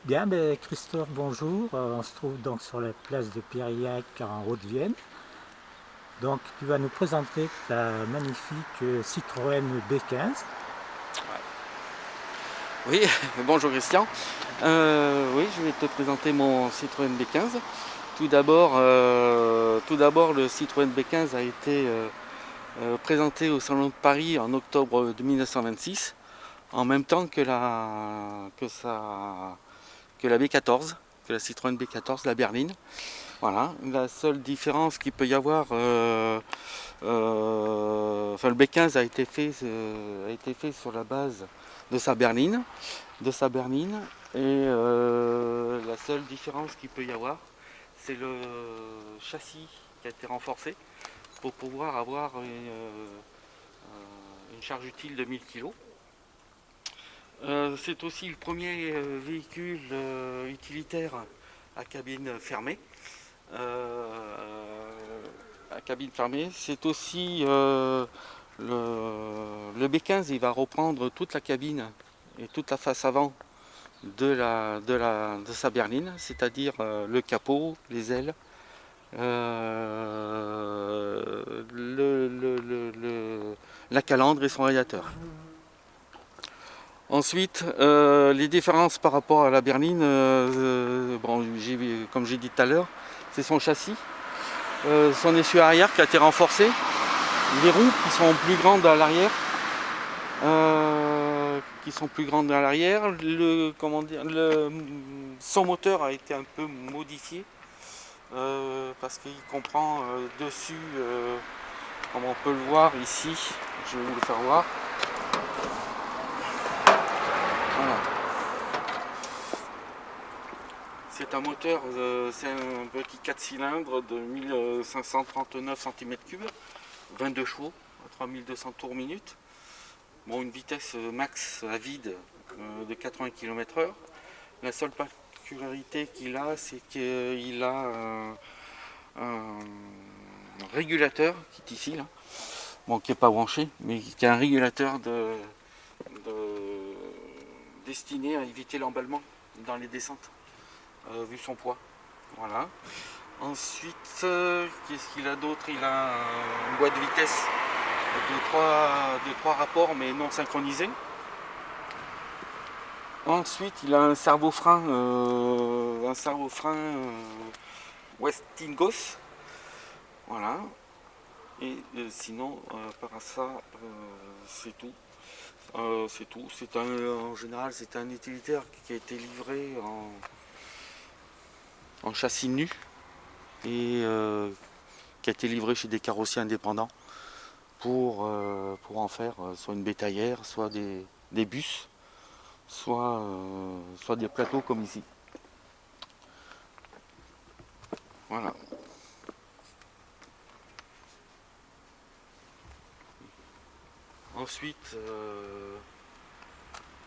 Bien, ben, Christophe, bonjour. On se trouve donc sur la place de Périac en Haute-Vienne. Donc, tu vas nous présenter ta magnifique Citroën B15. Oui, bonjour Christian. Oui, je vais te présenter mon Citroën B15. Tout d'abord, le Citroën B15 a été présenté au Salon de Paris en octobre de 1926, en même temps que la B14, que la Citroën B14, la berline. Voilà. La seule différence qu'il peut y avoir, enfin le B15 a été fait sur la base de sa berline et la seule différence qu'il peut y avoir, c'est le châssis qui a été renforcé pour pouvoir avoir une charge utile de 1000 kg. C'est aussi le premier véhicule utilitaire à cabine fermée. C'est aussi le B15, il va reprendre toute la cabine et toute la face avant de sa berline, c'est-à-dire le capot, les ailes, la calandre et son radiateur. Ensuite, les différences par rapport à la berline, bon, comme j'ai dit tout à l'heure, c'est son châssis, son essieu arrière qui a été renforcé, les roues qui sont plus grandes à l'arrière, son moteur a été un peu modifié parce qu'il comprend dessus, comme on peut le voir ici, je vais vous le faire voir. Voilà. C'est un petit 4 cylindres de 1539 cm3, 22 chevaux, à 3200 tours minute. Bon, une vitesse max à vide de 80 km/h. La seule particularité qu'il a, c'est qu'il a un régulateur qui est ici, là. Bon, qui n'est pas branché, mais qui est un régulateur destiné à éviter l'emballement dans les descentes, vu son poids. Voilà. Ensuite, qu'est-ce qu'il a d'autre? Il a une boîte de vitesse de trois rapports mais non synchronisés. Ensuite, il a un servo-frein Westinghouse. Voilà. Et sinon, par ça, c'est tout. C'est tout. En général, c'est un utilitaire qui a été livré en châssis nu et qui a été livré chez des carrossiers indépendants pour en faire soit une bétaillère, soit des bus, soit des plateaux comme ici. Voilà. Ensuite,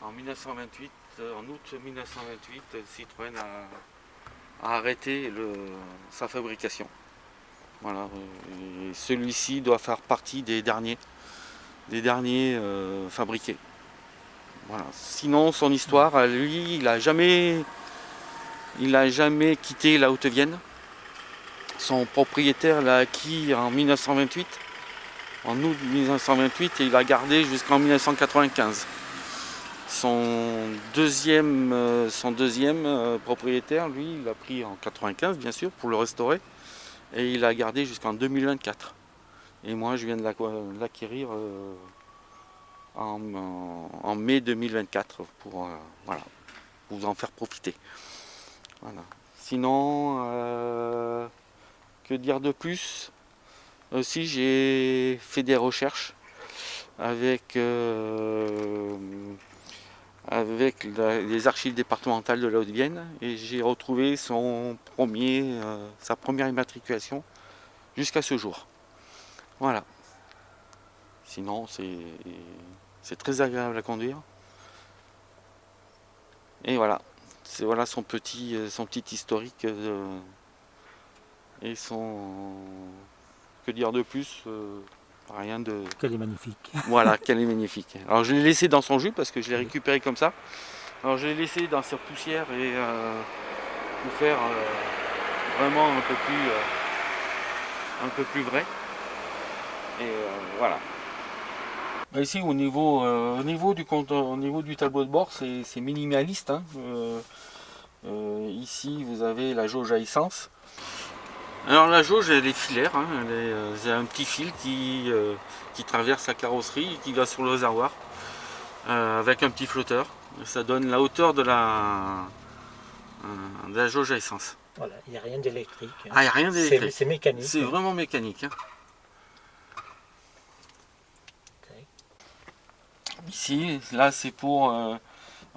en août 1928, Citroën a arrêté sa fabrication. Voilà. Et celui-ci doit faire partie des derniers fabriqués. Voilà. Sinon, son histoire, lui, il a jamais quitté la Haute-Vienne. Son propriétaire l'a acquis en 1928, en août 1928, et il l'a gardé jusqu'en 1995. Son deuxième propriétaire, lui, il l'a pris en 95, bien sûr, pour le restaurer, et il l'a gardé jusqu'en 2024. Et moi, je viens de l'acquérir en mai 2024 voilà, pour vous en faire profiter. Voilà. Sinon, que dire de plus? Aussi, j'ai fait des recherches avec, les archives départementales de la Haute-Vienne et j'ai retrouvé sa première immatriculation jusqu'à ce jour. Voilà. Sinon, c'est très agréable à conduire. Et voilà. C'est voilà son petit historique et son. Que dire de plus? Rien de. Qu'elle est magnifique. Voilà, qu'elle est magnifique. Alors je l'ai laissé dans son jus parce que je l'ai récupéré comme ça. Alors je l'ai laissé dans sa poussière et pour faire vraiment un peu plus vrai. Et voilà. Ici au niveau du tableau de bord, c'est minimaliste, hein. Ici vous avez la jauge à essence. Alors la jauge elle est filaire, hein. C'est un petit fil qui traverse la carrosserie et qui va sur le réservoir avec un petit flotteur. Ça donne la hauteur de la jauge à essence. Voilà, il n'y a rien d'électrique. Hein. Ah, il n'y a rien d'électrique. C'est mécanique. C'est hein. vraiment mécanique. Hein. Okay. Ici, là c'est pour...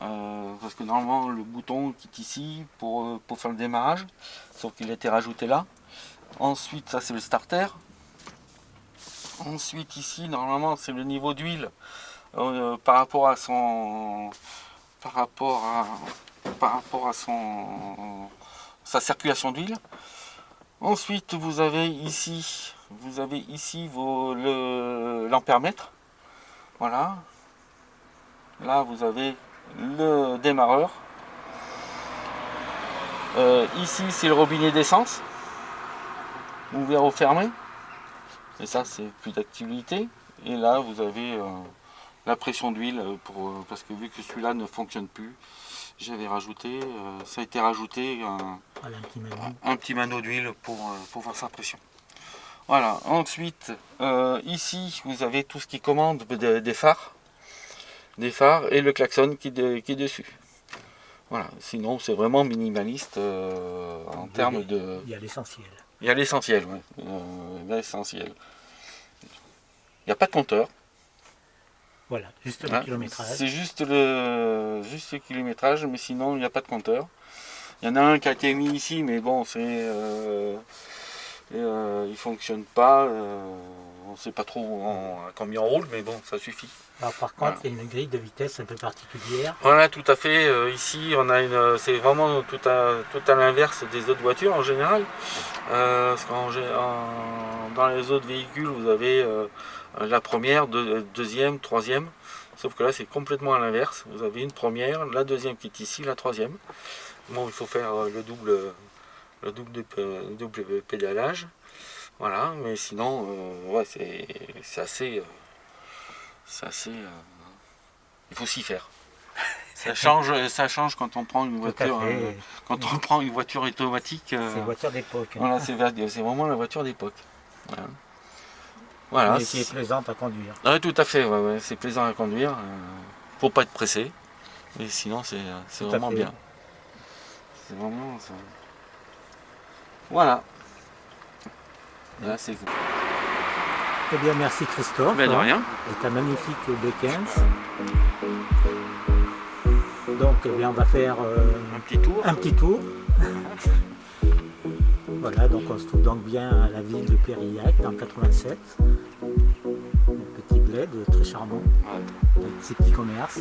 parce que normalement le bouton qui est ici pour faire le démarrage, sauf qu'il a été rajouté là. Ensuite, ça c'est le starter. Ensuite ici, normalement c'est le niveau d'huile par rapport à sa circulation d'huile. Ensuite vous avez ici l'ampèremètre. Voilà. Là vous avez le démarreur. Ici c'est le robinet d'essence, ouvert ou fermé. Et ça c'est plus d'activité. Et là vous avez la pression d'huile parce que vu que celui-là ne fonctionne plus, j'avais rajouté, ça a été rajouté un petit mano d'huile pour voir sa pression. Voilà, ensuite ici vous avez tout ce qui commande des phares et le klaxon qui est dessus. Voilà, sinon c'est vraiment minimaliste en termes de... Il y a l'essentiel. Il y a l'essentiel, oui. L'essentiel. Il n'y a pas de compteur. Voilà, juste le kilométrage. C'est juste le kilométrage, mais sinon il n'y a pas de compteur. Il y en a un qui a été mis ici, mais bon, il fonctionne pas. On ne sait pas trop à combien on roule, mais bon, ça suffit. Alors, par contre, il y a une grille de vitesse un peu particulière. Voilà, tout à fait. Ici, on a c'est vraiment tout à l'inverse des autres voitures en général. Parce dans les autres véhicules, vous avez la première, deuxième, troisième. Sauf que là, c'est complètement à l'inverse. Vous avez une première, la deuxième qui est ici, la troisième. Bon, il faut faire le double pédalage. Voilà, mais sinon, ouais, c'est assez. Il faut s'y faire. Ça change quand on prend une voiture. Quand on prend une voiture automatique. C'est une voiture d'époque. Voilà, c'est vraiment la voiture d'époque. Voilà. Mais qui est plaisante à conduire. Oui, tout à fait, ouais, c'est plaisant à conduire. Faut pas être pressé. Mais sinon, c'est vraiment bien. C'est vraiment. Voilà. Là, c'est. Eh bien, merci Christophe. Ben de rien. Et ta magnifique B15. Donc, eh bien, on va faire un petit tour. Voilà, donc on se trouve donc bien à la ville de Périac, dans le 87. Un petit bled très charmant, avec ses petits commerces.